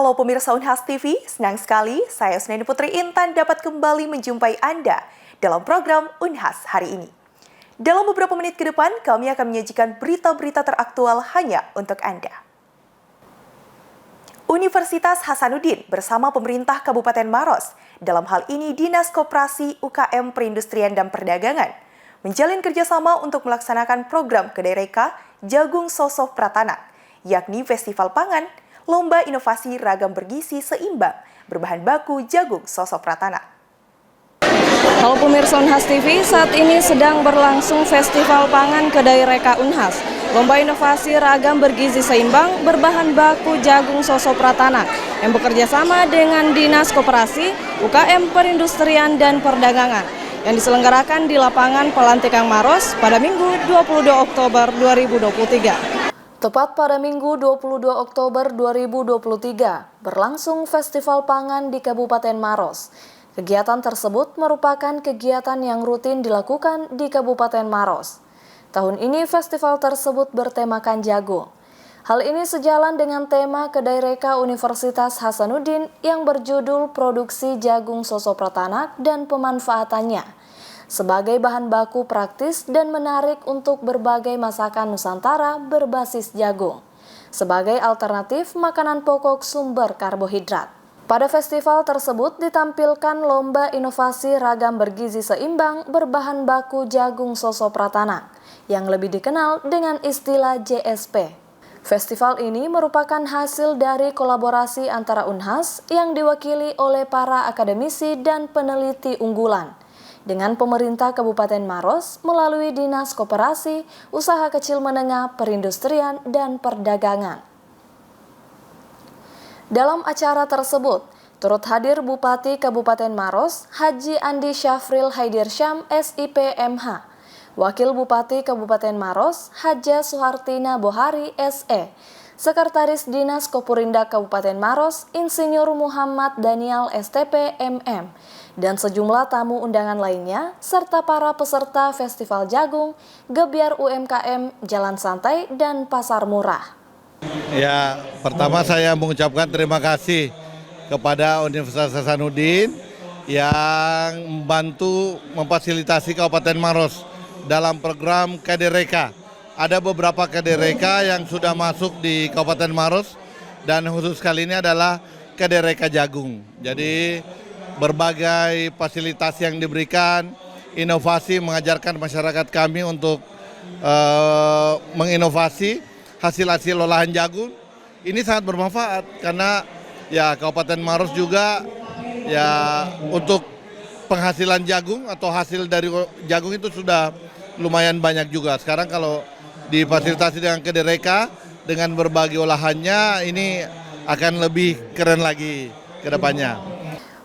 Halo pemirsa Unhas TV, senang sekali saya Suneni Putri Intan dapat kembali menjumpai Anda dalam program Unhas hari ini. Dalam beberapa menit ke depan, kami akan menyajikan berita-berita teraktual hanya untuk Anda. Universitas Hasanuddin bersama pemerintah Kabupaten Maros, dalam hal ini Dinas Koperasi UKM Perindustrian dan Perdagangan, menjalin kerjasama untuk melaksanakan program Kedai Reka Jagung Soso Pratanak, yakni Festival Pangan, Lomba Inovasi Ragam Bergizi Seimbang berbahan baku jagung Soso Pratanak. Halo pemirsa Unhas TV, saat ini sedang berlangsung Festival Pangan Kedai Reka Unhas. Lomba Inovasi Ragam Bergizi Seimbang berbahan baku jagung Soso Pratanak yang bekerja sama dengan Dinas Koperasi, UKM Perindustrian dan Perdagangan yang diselenggarakan di lapangan Pelantikan Maros pada Minggu 22 Oktober 2023. Tepat pada Minggu 22 Oktober 2023, berlangsung Festival Pangan di Kabupaten Maros. Kegiatan tersebut merupakan kegiatan yang rutin dilakukan di Kabupaten Maros. Tahun ini festival tersebut bertemakan jagung. Hal ini sejalan dengan tema Kedai Reka Universitas Hasanuddin yang berjudul Produksi Jagung Soso Pratanak dan Pemanfaatannya sebagai bahan baku praktis dan menarik untuk berbagai masakan Nusantara berbasis jagung, sebagai alternatif makanan pokok sumber karbohidrat. Pada festival tersebut ditampilkan lomba inovasi ragam bergizi seimbang berbahan baku jagung Soso Pratanak, yang lebih dikenal dengan istilah JSP. Festival ini merupakan hasil dari kolaborasi antara Unhas yang diwakili oleh para akademisi dan peneliti unggulan, dengan pemerintah Kabupaten Maros melalui Dinas Koperasi, Usaha Kecil Menengah, Perindustrian, dan Perdagangan. Dalam acara tersebut, turut hadir Bupati Kabupaten Maros, Haji Andi Syafril Haidirsyam, SIP MH, Wakil Bupati Kabupaten Maros, Haja Suhartina Bohari, SE, Sekretaris Dinas Kopurinda Kabupaten Maros, Insinyur Muhammad Daniel STP MM, dan sejumlah tamu undangan lainnya, serta para peserta Festival Jagung, Gebyar UMKM, Jalan Santai, dan Pasar Murah. Ya, pertama saya mengucapkan terima kasih kepada Universitas Hasanuddin yang membantu memfasilitasi Kabupaten Maros dalam program Kedai Reka. Ada beberapa Kedai Reka yang sudah masuk di Kabupaten Maros dan khusus kali ini adalah Kedai Reka Jagung. Jadi berbagai fasilitas yang diberikan, inovasi mengajarkan masyarakat kami untuk menginovasi hasil-hasil olahan jagung. Ini sangat bermanfaat karena ya Kabupaten Maros juga ya untuk penghasilan jagung atau hasil dari jagung itu sudah lumayan banyak juga. Sekarang kalau difasilitasi dengan Kedai Reka dengan berbagai olahannya, ini akan lebih keren lagi ke depannya.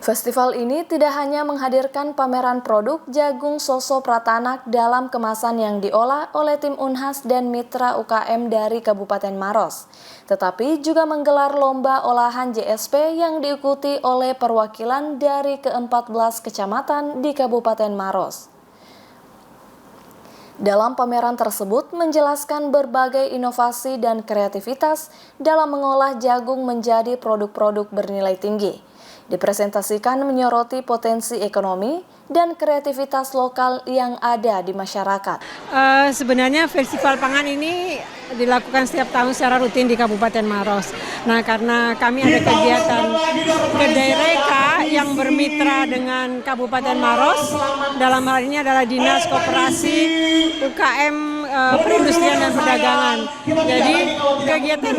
Festival ini tidak hanya menghadirkan pameran produk jagung Soso Pratanak dalam kemasan yang diolah oleh tim Unhas dan mitra UKM dari Kabupaten Maros, tetapi juga menggelar lomba olahan JSP yang diikuti oleh perwakilan dari ke-14 kecamatan di Kabupaten Maros. Dalam pameran tersebut menjelaskan berbagai inovasi dan kreativitas dalam mengolah jagung menjadi produk-produk bernilai tinggi. Dipresentasikan menyoroti potensi ekonomi dan kreativitas lokal yang ada di masyarakat. Sebenarnya Festival Pangan ini dilakukan setiap tahun secara rutin di Kabupaten Maros. Nah, karena kami ada kegiatan Kedai Reka yang bermitra dengan Kabupaten Maros, dalam hal ini adalah Dinas Koperasi, UKM Perindustrian dan Perdagangan. Jadi kegiatan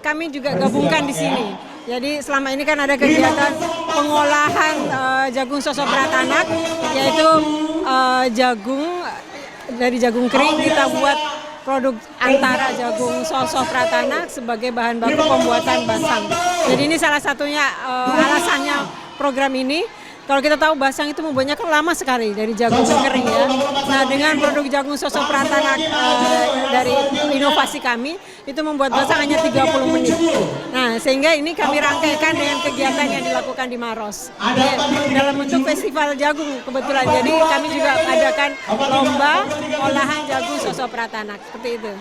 kami juga gabungkan di sini. Jadi selama ini kan ada kegiatan pengolahan jagung Soso Pratanak, yaitu jagung dari jagung kering kita buat produk antara jagung Soso Pratanak sebagai bahan baku pembuatan basang. Jadi ini salah satunya alasannya program ini. Kalau kita tahu basang itu membuatnya kan lama sekali dari jagung kering ya. Nah, dengan produk jagung Soso Pratanak dari inovasi kami itu membuat basang hanya 30 menit. Nah, sehingga ini kami rangkaikan dengan kegiatan yang dilakukan di Maros. Dalam bentuk festival jagung kebetulan. Jadi kami juga adakan lomba olahan jagung Soso Pratanak seperti itu.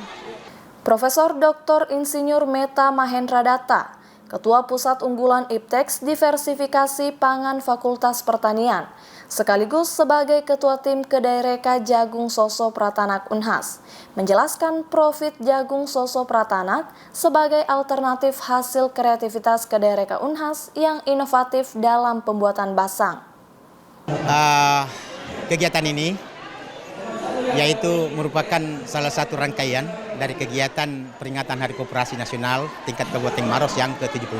Profesor Dr. Insinyur Meta Mahendra Datta, Ketua Pusat Unggulan Iptex Diversifikasi Pangan Fakultas Pertanian, sekaligus sebagai Ketua Tim Kedai Reka Jagung Soso Pratanak Unhas, menjelaskan profit jagung Soso Pratanak sebagai alternatif hasil kreativitas Kedai Reka Unhas yang inovatif dalam pembuatan basang. Kegiatan ini yaitu merupakan salah satu rangkaian dari kegiatan peringatan Hari Koperasi Nasional tingkat Kabupaten Maros yang ke-76.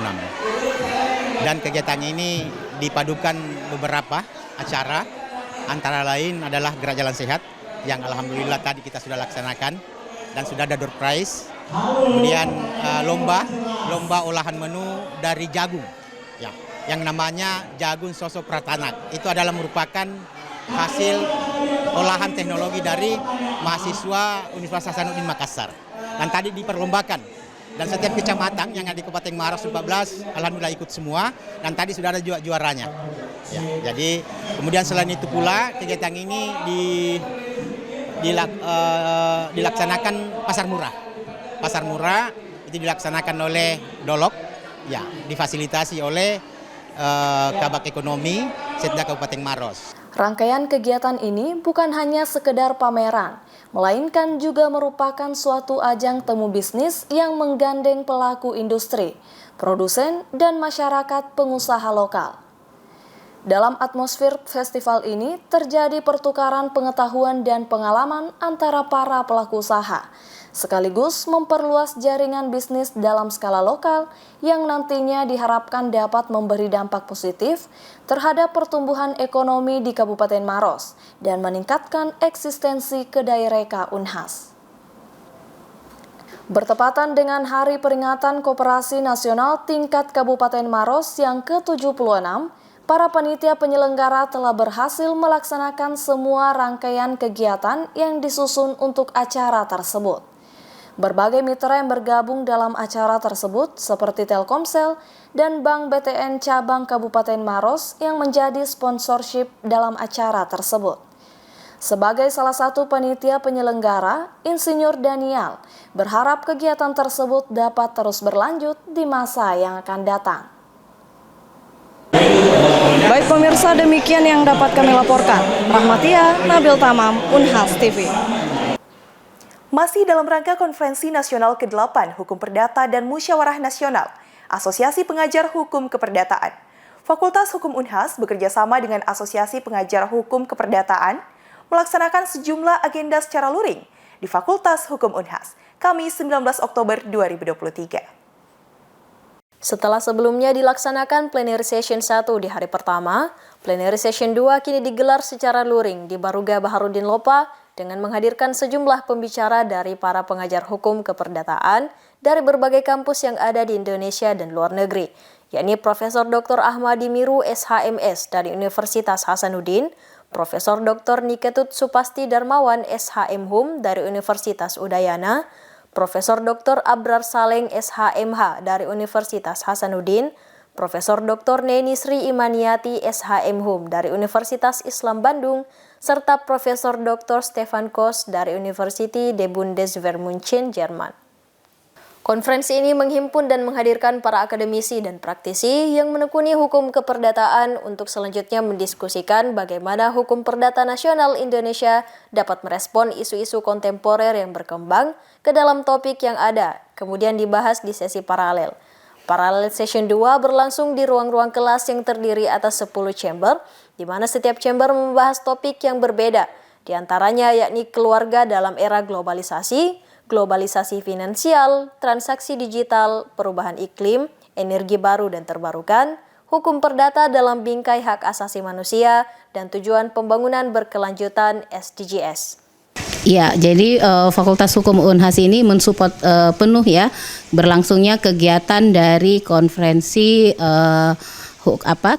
Dan kegiatan ini dipadukan beberapa acara, antara lain adalah Gerak Jalan Sehat yang alhamdulillah tadi kita sudah laksanakan dan sudah ada door prize. Kemudian lomba olahan menu dari jagung ya, yang namanya Jagung Soso Pratanak. Itu adalah merupakan hasil olahan teknologi dari mahasiswa Universitas Hasanuddin Makassar. Dan tadi diperlombakan. Dan setiap kecamatan yang ada di Kabupaten Maros 14, alhamdulillah ikut semua. Dan tadi sudah ada juaranya. Ya, jadi kemudian selain itu pula kegiatan ini dilaksanakan pasar murah. Pasar murah itu dilaksanakan oleh Dolok, ya, difasilitasi oleh Kabak Ekonomi Setda Kabupaten Maros. Rangkaian kegiatan ini bukan hanya sekedar pameran, melainkan juga merupakan suatu ajang temu bisnis yang menggandeng pelaku industri, produsen, dan masyarakat pengusaha lokal. Dalam atmosfer festival ini terjadi pertukaran pengetahuan dan pengalaman antara para pelaku usaha, sekaligus memperluas jaringan bisnis dalam skala lokal yang nantinya diharapkan dapat memberi dampak positif terhadap pertumbuhan ekonomi di Kabupaten Maros dan meningkatkan eksistensi Kedai Reka Unhas. Bertepatan dengan Hari Peringatan Koperasi Nasional tingkat Kabupaten Maros yang ke-76, para panitia penyelenggara telah berhasil melaksanakan semua rangkaian kegiatan yang disusun untuk acara tersebut. Berbagai mitra yang bergabung dalam acara tersebut seperti Telkomsel dan Bank BTN Cabang Kabupaten Maros yang menjadi sponsorship dalam acara tersebut. Sebagai salah satu panitia penyelenggara, Insinyur Daniel berharap kegiatan tersebut dapat terus berlanjut di masa yang akan datang. Baik pemirsa, demikian yang dapat kami laporkan. Rahmatia, Nabil Tamam, Unhas TV. Masih dalam rangka Konferensi Nasional ke-8 Hukum Perdata dan Musyawarah Nasional, Asosiasi Pengajar Hukum Keperdataan, Fakultas Hukum Unhas bekerjasama dengan Asosiasi Pengajar Hukum Keperdataan melaksanakan sejumlah agenda secara luring di Fakultas Hukum Unhas, Kamis 19 Oktober 2023. Setelah sebelumnya dilaksanakan plenary session 1 di hari pertama, plenary session 2 kini digelar secara luring di Baruga Baharudin Lopa dengan menghadirkan sejumlah pembicara dari para pengajar hukum keperdataan dari berbagai kampus yang ada di Indonesia dan luar negeri, yakni Profesor Dr. Ahmadi Miru SHMS dari Universitas Hasanuddin, Profesor Dr. Niketut Supasti Darmawan SHM Hum dari Universitas Udayana, Profesor Dr. Abrar Saleng SHMH dari Universitas Hasanuddin, Profesor Dr. Neni Sri Imaniati SHM Hum dari Universitas Islam Bandung, serta Profesor Dr. Stefan Kos dari University der Bundeswehr München, Jerman. Konferensi ini menghimpun dan menghadirkan para akademisi dan praktisi yang menekuni hukum keperdataan untuk selanjutnya mendiskusikan bagaimana hukum perdata nasional Indonesia dapat merespon isu-isu kontemporer yang berkembang ke dalam topik yang ada, kemudian dibahas di sesi paralel. Paralel Session 2 berlangsung di ruang-ruang kelas yang terdiri atas 10 chamber, di mana setiap chamber membahas topik yang berbeda, di antaranya yakni keluarga dalam era globalisasi, globalisasi finansial, transaksi digital, perubahan iklim, energi baru dan terbarukan, hukum perdata dalam bingkai hak asasi manusia, dan tujuan pembangunan berkelanjutan SDGs. Ya, jadi Fakultas Hukum Unhas ini mensupport penuh ya berlangsungnya kegiatan dari konferensi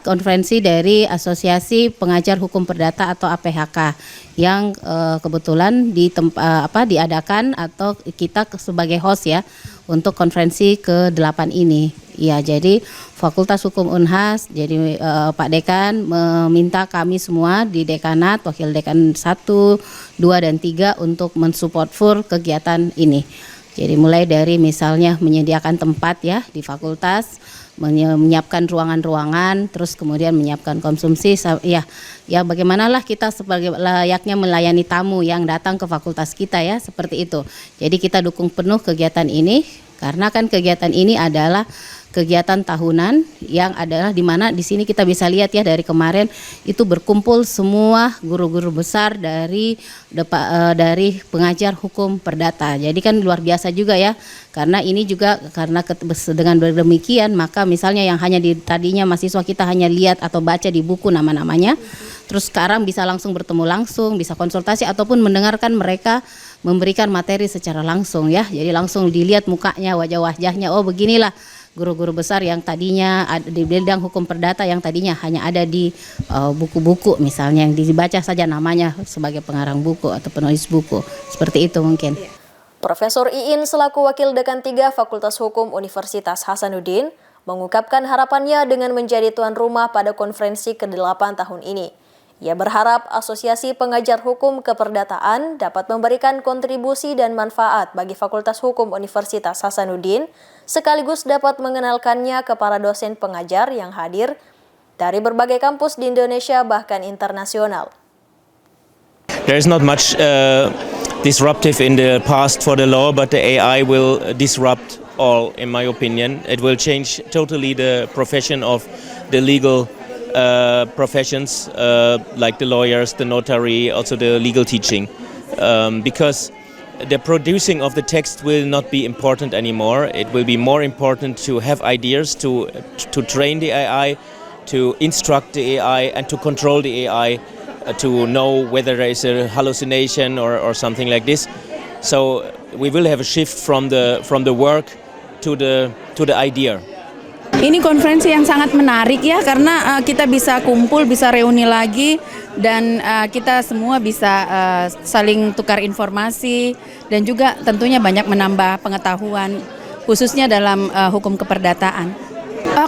konferensi dari Asosiasi Pengajar Hukum Perdata atau APHK yang kebetulan diadakan atau kita sebagai host ya untuk konferensi ke-8 ini. Ya, jadi Fakultas Hukum Unhas, jadi Pak Dekan meminta kami semua di Dekanat, Wakil Dekan 1, 2, dan 3 untuk mensupport full kegiatan ini. Jadi mulai dari misalnya menyediakan tempat ya di fakultas, menyiapkan ruangan-ruangan, terus kemudian menyiapkan konsumsi, ya bagaimanalah kita sebagai layaknya melayani tamu yang datang ke fakultas kita ya, seperti itu. Jadi kita dukung penuh kegiatan ini, karena kan kegiatan ini adalah kegiatan tahunan yang adalah di mana di sini kita bisa lihat ya dari kemarin itu berkumpul semua guru-guru besar dari pengajar hukum perdata. Jadi kan luar biasa juga ya, karena ini juga karena dengan demikian maka misalnya yang hanya tadinya mahasiswa kita hanya lihat atau baca di buku nama-namanya, terus sekarang bisa langsung bertemu langsung, bisa konsultasi ataupun mendengarkan mereka memberikan materi secara langsung ya. Jadi langsung dilihat mukanya, wajah-wajahnya, oh beginilah guru-guru besar yang tadinya di bidang hukum perdata yang tadinya hanya ada di buku-buku misalnya yang dibaca saja namanya sebagai pengarang buku atau penulis buku. Seperti itu mungkin. Profesor Iin selaku Wakil Dekan 3 Fakultas Hukum Universitas Hasanuddin mengungkapkan harapannya dengan menjadi tuan rumah pada konferensi ke-8 tahun ini. Ia berharap Asosiasi Pengajar Hukum Keperdataan dapat memberikan kontribusi dan manfaat bagi Fakultas Hukum Universitas Hasanuddin, sekaligus dapat mengenalkannya ke para dosen pengajar yang hadir dari berbagai kampus di Indonesia bahkan internasional. There is not much disruptive in the past for the law, but the AI will disrupt all, in my opinion. It will change totally the profession of the legal professions, like the lawyers, the notary, also the legal teaching, because the producing of the text will not be important anymore. It will be more important to have ideas, to train the AI, to instruct the AI, and to control the AI, to know whether there is a hallucination or something like this. So we will have a shift from the work to the idea. Ini konferensi yang sangat menarik ya, karena kita bisa kumpul, bisa reuni lagi, dan kita semua bisa saling tukar informasi dan juga tentunya banyak menambah pengetahuan khususnya dalam hukum keperdataan.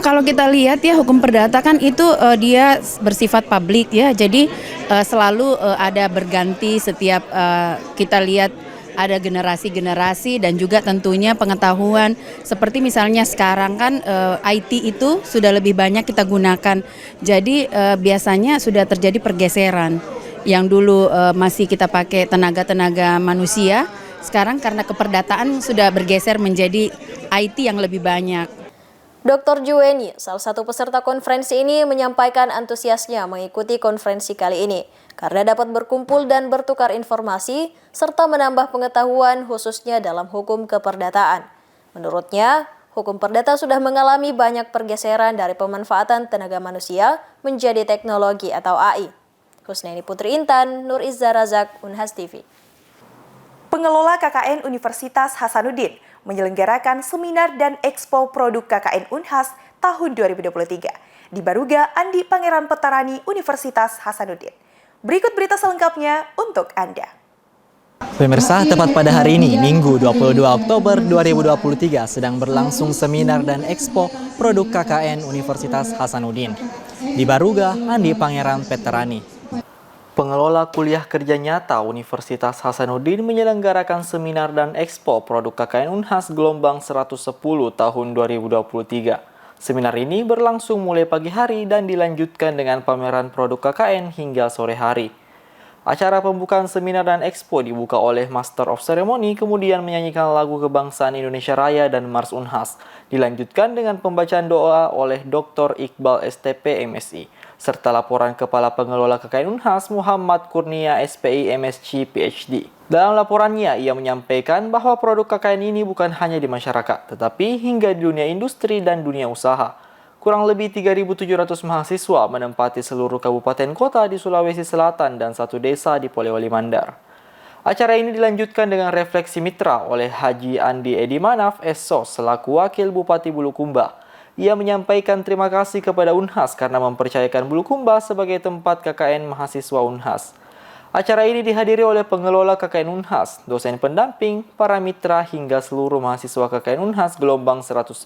Kalau kita lihat ya, hukum perdata kan itu dia bersifat publik ya, jadi selalu ada berganti setiap kita lihat ada generasi-generasi dan juga tentunya pengetahuan. Seperti misalnya sekarang kan IT itu sudah lebih banyak kita gunakan. Jadi biasanya sudah terjadi pergeseran. Yang dulu masih kita pakai tenaga-tenaga manusia, sekarang karena keperdataan sudah bergeser menjadi IT yang lebih banyak. Dr. Juweni, salah satu peserta konferensi ini, menyampaikan antusiasnya mengikuti konferensi kali ini karena dapat berkumpul dan bertukar informasi serta menambah pengetahuan khususnya dalam hukum keperdataan. Menurutnya, hukum perdata sudah mengalami banyak pergeseran dari pemanfaatan tenaga manusia menjadi teknologi atau AI. Husnaini Putri Intan, Nur Izza Razak, Unhas TV. Pengelola KKN Universitas Hasanuddin menyelenggarakan seminar dan ekspo produk KKN Unhas tahun 2023 di Baruga Andi Pangeran Petarani Universitas Hasanuddin. Berikut berita selengkapnya untuk Anda. Pemirsa, tepat pada hari ini, Minggu 22 Oktober 2023, sedang berlangsung seminar dan ekspo produk KKN Universitas Hasanuddin di Baruga Andi Pangeran Petarani. Pengelola kuliah kerja nyata Universitas Hasanuddin menyelenggarakan seminar dan ekspo produk KKN Unhas gelombang 110 tahun 2023. Seminar ini berlangsung mulai pagi hari dan dilanjutkan dengan pameran produk KKN hingga sore hari. Acara pembukaan seminar dan ekspo dibuka oleh Master of Ceremony, kemudian menyanyikan lagu kebangsaan Indonesia Raya dan Mars Unhas. Dilanjutkan dengan pembacaan doa oleh Dr. Iqbal STP MSI, serta laporan Kepala Pengelola KKN Unhas Muhammad Kurnia SPI MSc PhD. Dalam laporannya, ia menyampaikan bahwa produk KKN ini bukan hanya di masyarakat, tetapi hingga di dunia industri dan dunia usaha. Kurang lebih 3.700 mahasiswa menempati seluruh kabupaten kota di Sulawesi Selatan dan satu desa di Polewali Mandar. Acara ini dilanjutkan dengan refleksi mitra oleh Haji Andi Edi Manaf SSOS selaku Wakil Bupati Bulukumba. Ia menyampaikan terima kasih kepada Unhas karena mempercayakan Bulukumba sebagai tempat KKN mahasiswa Unhas. Acara ini dihadiri oleh pengelola KKN Unhas, dosen pendamping, para mitra hingga seluruh mahasiswa KKN Unhas gelombang 110.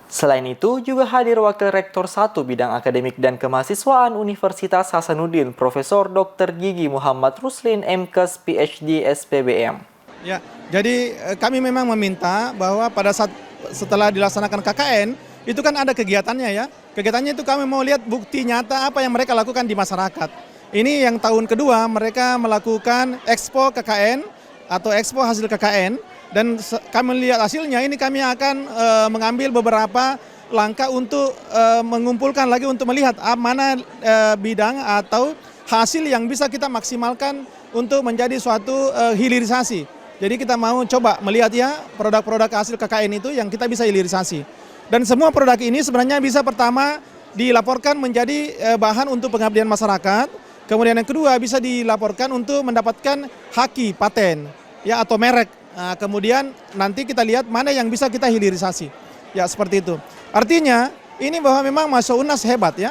Selain itu, juga hadir Wakil Rektor 1 Bidang Akademik dan Kemahasiswaan Universitas Hasanuddin, Profesor Dr. Gigi Muhammad Ruslin, MKes PhD SPBM. Ya, jadi kami memang meminta bahwa pada saat setelah dilaksanakan KKN, itu kan ada kegiatannya ya. Kegiatannya itu kami mau lihat bukti nyata apa yang mereka lakukan di masyarakat. Ini yang tahun kedua mereka melakukan Expo KKN atau Expo hasil KKN. Dan kami lihat hasilnya, ini kami akan mengambil beberapa langkah untuk mengumpulkan lagi untuk melihat mana bidang atau hasil yang bisa kita maksimalkan untuk menjadi suatu hilirisasi. Jadi kita mau coba melihat ya produk-produk hasil KKN itu yang kita bisa hilirisasi. Dan semua produk ini sebenarnya bisa pertama dilaporkan menjadi bahan untuk pengabdian masyarakat. Kemudian yang kedua bisa dilaporkan untuk mendapatkan haki paten ya atau merek. Nah, kemudian nanti kita lihat mana yang bisa kita hilirisasi. Ya seperti itu. Artinya ini bahwa memang Masaunas hebat ya.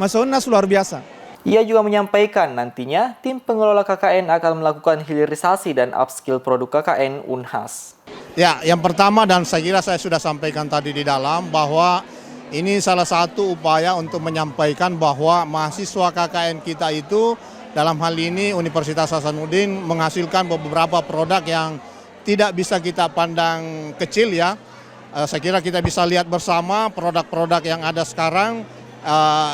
Masaunas luar biasa. Ia juga menyampaikan nantinya tim pengelola KKN akan melakukan hilirisasi dan upskill produk KKN Unhas. Ya, yang pertama dan saya kira saya sudah sampaikan tadi di dalam bahwa ini salah satu upaya untuk menyampaikan bahwa mahasiswa KKN kita itu dalam hal ini Universitas Hasanuddin menghasilkan beberapa produk yang tidak bisa kita pandang kecil ya. Saya kira kita bisa lihat bersama produk-produk yang ada sekarang.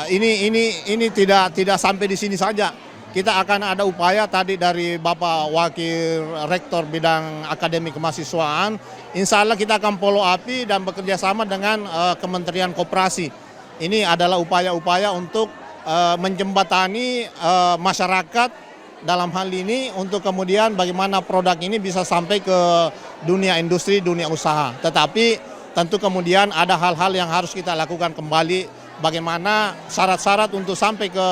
Ini tidak sampai di sini saja. Kita akan ada upaya tadi dari Bapak Wakil Rektor Bidang Akademi Kemahasiswaan. Insya Allah kita akan follow up dan bekerja sama dengan Kementerian Koperasi. Ini adalah upaya-upaya untuk menjembatani masyarakat dalam hal ini untuk kemudian bagaimana produk ini bisa sampai ke dunia industri, dunia usaha. Tetapi tentu kemudian ada hal-hal yang harus kita lakukan kembali. Bagaimana syarat-syarat untuk sampai ke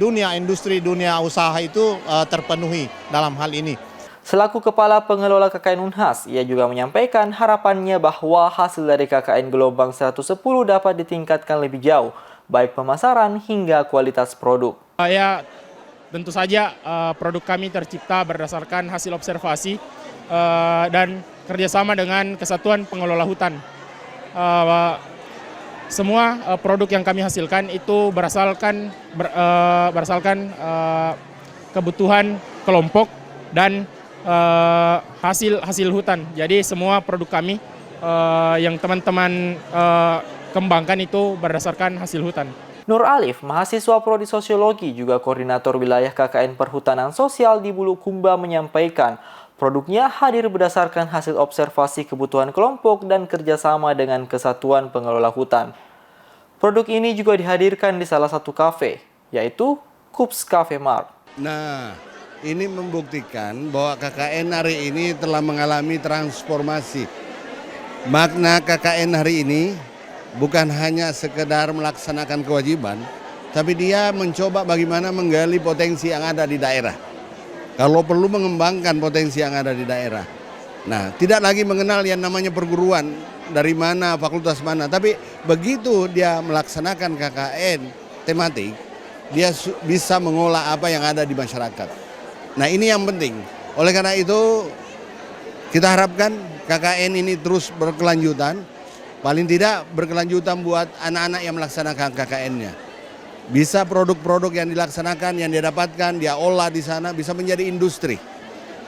dunia industri, dunia usaha itu terpenuhi dalam hal ini. Selaku Kepala Pengelola KKN Unhas, ia juga menyampaikan harapannya bahwa hasil dari KKN Gelombang 110 dapat ditingkatkan lebih jauh, baik pemasaran hingga kualitas produk. Ya, tentu saja produk kami tercipta berdasarkan hasil observasi dan kerjasama dengan Kesatuan Pengelola Hutan. Semua produk yang kami hasilkan itu berdasarkan kebutuhan kelompok dan hasil hutan. Jadi semua produk kami yang teman-teman kembangkan itu berdasarkan hasil hutan. Nur Alif, mahasiswa Prodi Sosiologi juga koordinator wilayah KKN Perhutanan Sosial di Bulukumba menyampaikan produknya hadir berdasarkan hasil observasi kebutuhan kelompok dan kerjasama dengan Kesatuan Pengelola Hutan. Produk ini juga dihadirkan di salah satu kafe, yaitu Kups Cafe Mart. Nah, ini membuktikan bahwa KKN hari ini telah mengalami transformasi. Makna KKN hari ini bukan hanya sekedar melaksanakan kewajiban, tapi dia mencoba bagaimana menggali potensi yang ada di daerah. Kalau perlu mengembangkan potensi yang ada di daerah. Nah, tidak lagi mengenal yang namanya perguruan, dari mana, fakultas mana. Tapi begitu dia melaksanakan KKN tematik, dia bisa mengolah apa yang ada di masyarakat. Nah, ini yang penting. Oleh karena itu, kita harapkan KKN ini terus berkelanjutan. Paling tidak berkelanjutan buat anak-anak yang melaksanakan KKN-nya. Bisa produk-produk yang dilaksanakan, yang dia dapatkan, dia olah di sana, bisa menjadi industri.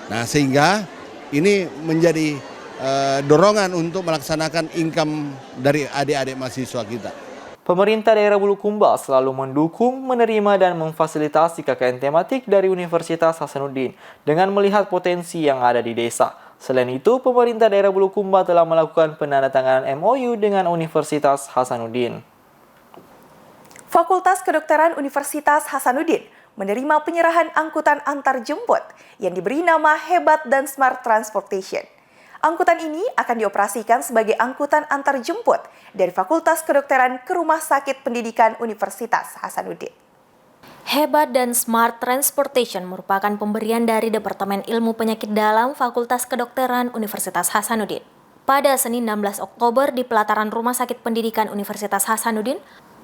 Nah, sehingga ini menjadi dorongan untuk melaksanakan income dari adik-adik mahasiswa kita. Pemerintah daerah Bulukumba selalu mendukung, menerima, dan memfasilitasi KKN tematik dari Universitas Hasanuddin dengan melihat potensi yang ada di desa. Selain itu, pemerintah daerah Bulukumba telah melakukan penandatanganan MOU dengan Universitas Hasanuddin. Fakultas Kedokteran Universitas Hasanuddin menerima penyerahan angkutan antar jemput yang diberi nama Hebat dan Smart Transportation. Angkutan ini akan dioperasikan sebagai angkutan antar jemput dari Fakultas Kedokteran ke Rumah Sakit Pendidikan Universitas Hasanuddin. Hebat dan Smart Transportation merupakan pemberian dari Departemen Ilmu Penyakit Dalam Fakultas Kedokteran Universitas Hasanuddin. Pada Senin 16 Oktober di pelataran Rumah Sakit Pendidikan Universitas Hasanuddin,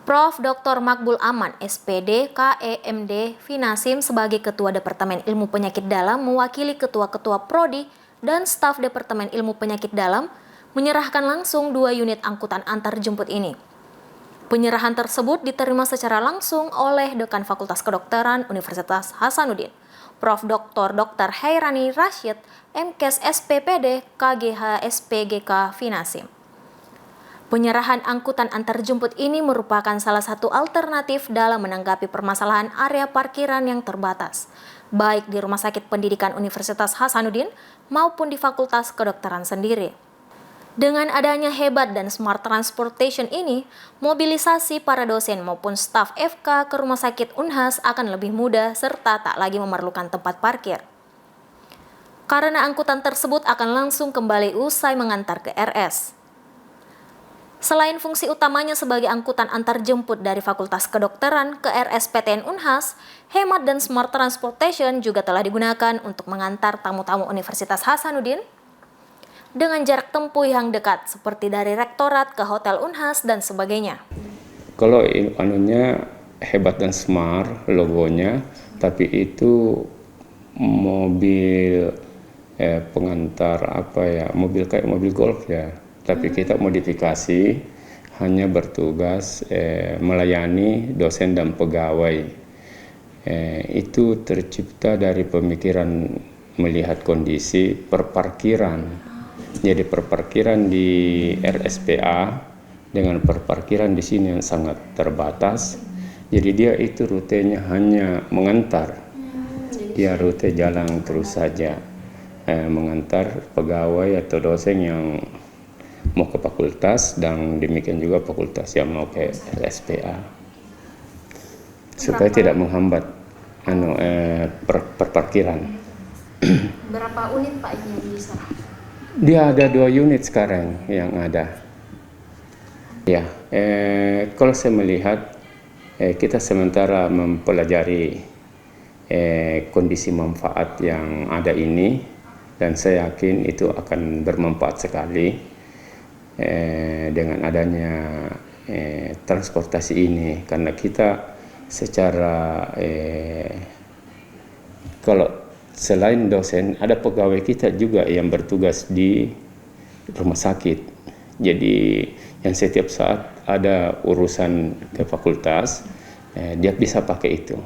Prof. Dr. Makbul Aman, SPD, KEMD, Finasim sebagai Ketua Departemen Ilmu Penyakit Dalam mewakili Ketua-Ketua Prodi dan staf Departemen Ilmu Penyakit Dalam menyerahkan langsung 2 unit angkutan antar jemput ini. Penyerahan tersebut diterima secara langsung oleh Dekan Fakultas Kedokteran Universitas Hasanuddin, Prof. Dr. Hairani Rashid, MKes SPPD KGH SPGK Finasim. Penyerahan angkutan antarjemput ini merupakan salah satu alternatif dalam menanggapi permasalahan area parkiran yang terbatas, baik di Rumah Sakit Pendidikan Universitas Hasanuddin maupun di Fakultas Kedokteran sendiri. Dengan adanya hebat dan smart transportation ini, mobilisasi para dosen maupun staf FK ke Rumah Sakit Unhas akan lebih mudah serta tak lagi memerlukan tempat parkir. Karena angkutan tersebut akan langsung kembali usai mengantar ke RS. Selain fungsi utamanya sebagai angkutan antarjemput dari Fakultas Kedokteran ke RSPTN Unhas, hemat dan smart transportation juga telah digunakan untuk mengantar tamu-tamu Universitas Hasanuddin dengan jarak tempuh yang dekat seperti dari rektorat ke hotel Unhas dan sebagainya. Kalau anunya hebat dan smart logonya, tapi itu mobil pengantar mobil kayak mobil golf ya. Tapi kita modifikasi hanya bertugas melayani dosen dan pegawai. Itu tercipta dari pemikiran melihat kondisi perparkiran. Jadi perparkiran di RSPA dengan perparkiran di sini yang sangat terbatas. Jadi dia itu rutenya hanya mengantar. Dia rute jalan terus saja mengantar pegawai atau dosen yang mau ke fakultas dan demikian juga fakultas yang mau ke RSPA. Supaya tidak menghambat perparkiran. Berapa unit Pak yang bisa? Dia ada 2 unit sekarang yang ada. Ya, kalau saya melihat kita sementara mempelajari kondisi manfaat yang ada ini dan saya yakin itu akan bermanfaat sekali dengan adanya transportasi ini karena kita secara kalau selain dosen, ada pegawai kita juga yang bertugas di rumah sakit. Jadi yang setiap saat ada urusan ke fakultas, dia bisa pakai itu.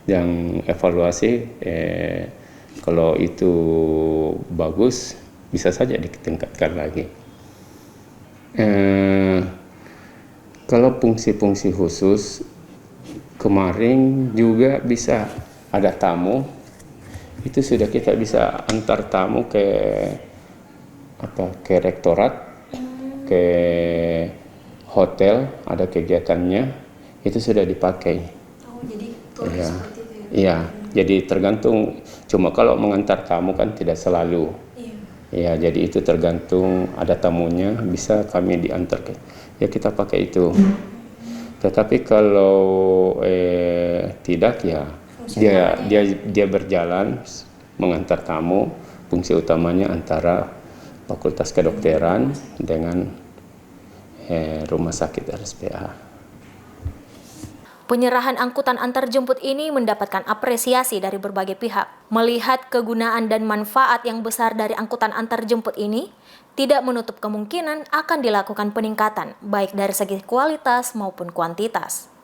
Dan evaluasi, kalau itu bagus, bisa saja ditingkatkan lagi. Kalau fungsi-fungsi khusus, kemarin juga bisa ada tamu. Itu sudah kita bisa antar tamu ke rektorat, ke hotel, ada kegiatannya, itu sudah dipakai. Oh, jadi ya. Iya, jadi tergantung. Cuma kalau mengantar tamu kan tidak selalu. Iya. Ya, jadi itu tergantung ada tamunya, bisa kami diantar ke. Ya kita pakai itu. Tetapi kalau tidak ya. Dia berjalan mengantar tamu, fungsi utamanya antara Fakultas Kedokteran dengan Rumah Sakit RSPA. Penyerahan angkutan antarjemput ini mendapatkan apresiasi dari berbagai pihak. Melihat kegunaan dan manfaat yang besar dari angkutan antarjemput ini, tidak menutup kemungkinan akan dilakukan peningkatan, baik dari segi kualitas maupun kuantitas.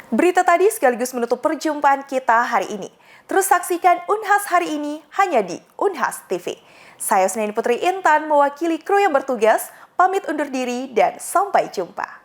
Berita tadi sekaligus menutup perjumpaan kita hari ini. Terus saksikan Unhas hari ini hanya di Unhas TV. Saya Sneni Putri Intan mewakili kru yang bertugas, pamit undur diri dan sampai jumpa.